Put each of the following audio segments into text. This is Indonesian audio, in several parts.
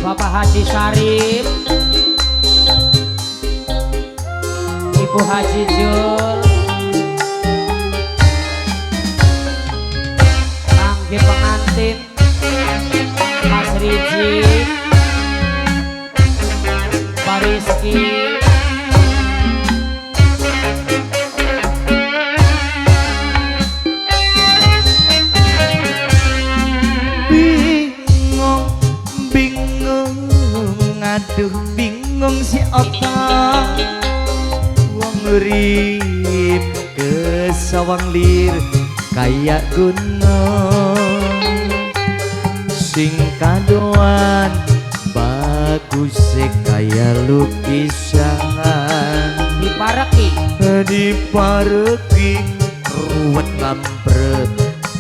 Bapak Haji Syarif, Ibu Haji Jul, kangge pengantin Mas Riji, Pak Rizky, aduh bingung si otak wong urip ke sawang lir kayak gunung sing kadoan bagus kayak lukisan dipareki ruwet ngampret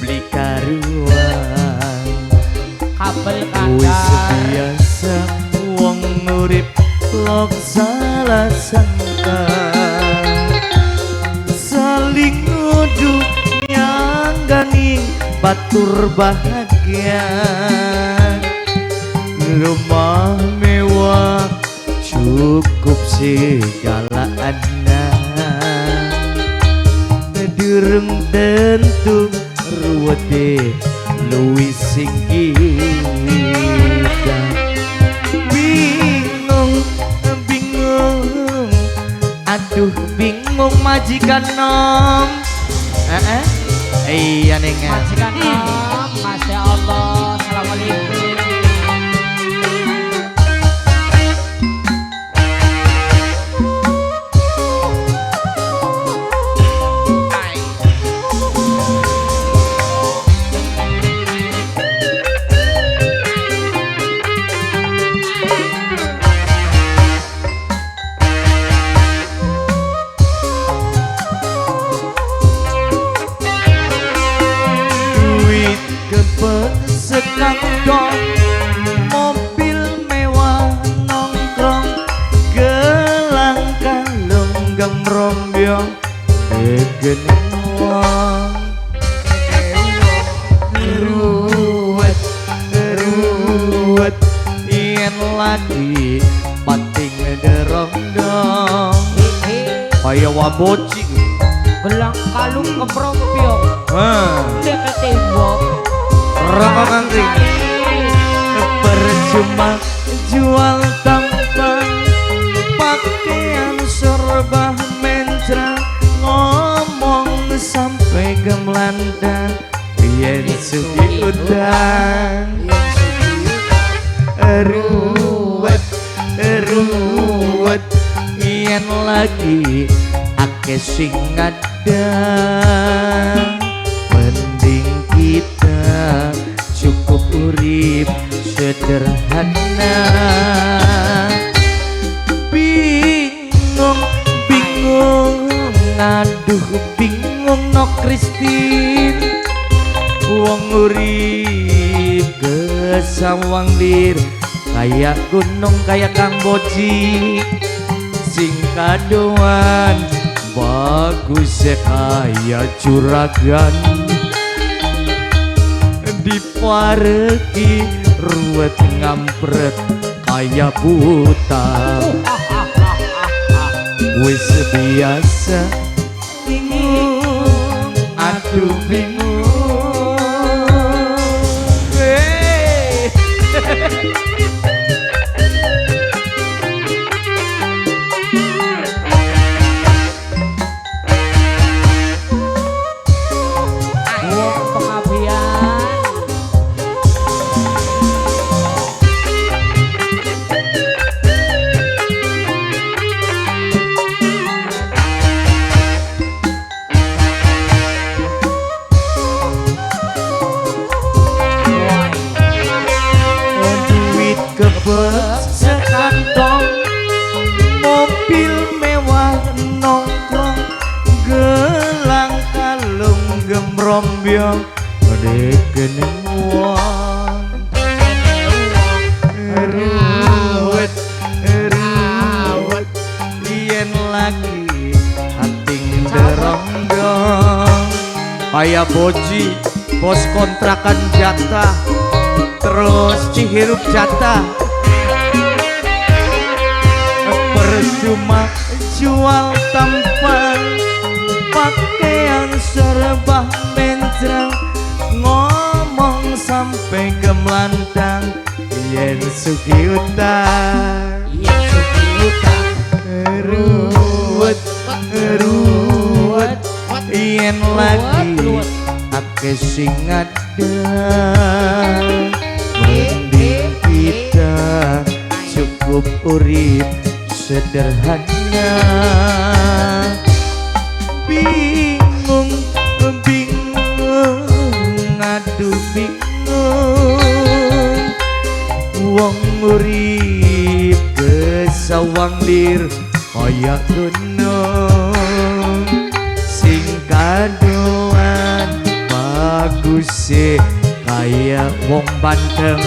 beli karuan kabel wis kandar biasa wong urip lok salah sangka saling nuduh nyanggani batur bahagia rumah mewah cukup segala anak durung tentu ruwete luwih sing aduh bingung majikan nom iya neng majikan nom. Masya Allah. Assalamualaikum. sekantong mobil mewah nongkrong gelang kalung gemrombyong degening wong ruwet ruwet yen lagi pating derong-dong kaya waboci gelang kalung gemrombyong dek tembok Rangkong percuma jual tampang pakaian serba mencra ngomong sampai gemlanda yen sugi udan ruwet ruwet yen lagi akeh sing ada mending kita cukup urip sederhana bingung bingung aduh bingung no Kristin wong urip ke sawang lir kayak gunung kayak Kang Boji sing kadoan bagus kayak juragan dipareki ruwet ngampret kaya buta wis biasa bingung aduh bingung sekantong mobil mewah nongkrong gelang kalung gemrombyong degening wong ruwet ruwet yen lagi hating derong-dong kaya boji bos kontrakan jatah terus dihirup jatah percuma jual tampan pakaian serba menjerang ngomong sampai kemelantang yen sugi utang ruwet ruwet yen lagi ake sing ada mending kita cukup urip sederhana bingung aduh bingung wong urip kesawang lir kaya gunung sing kadoan bagus kaya wong Bandeng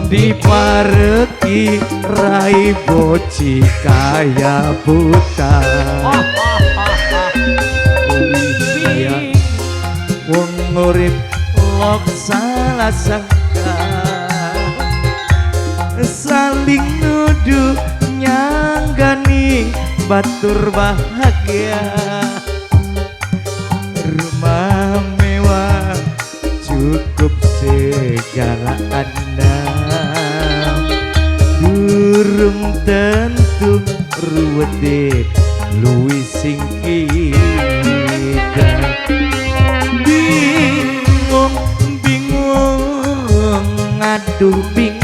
dipareki rai boci kaya buta wong urip lok salah sangka saling nuduh nyanggani batur bahagia rumah mewah cukup segala anda durung tentu ruwete luwih sing kita bingung aduh bingung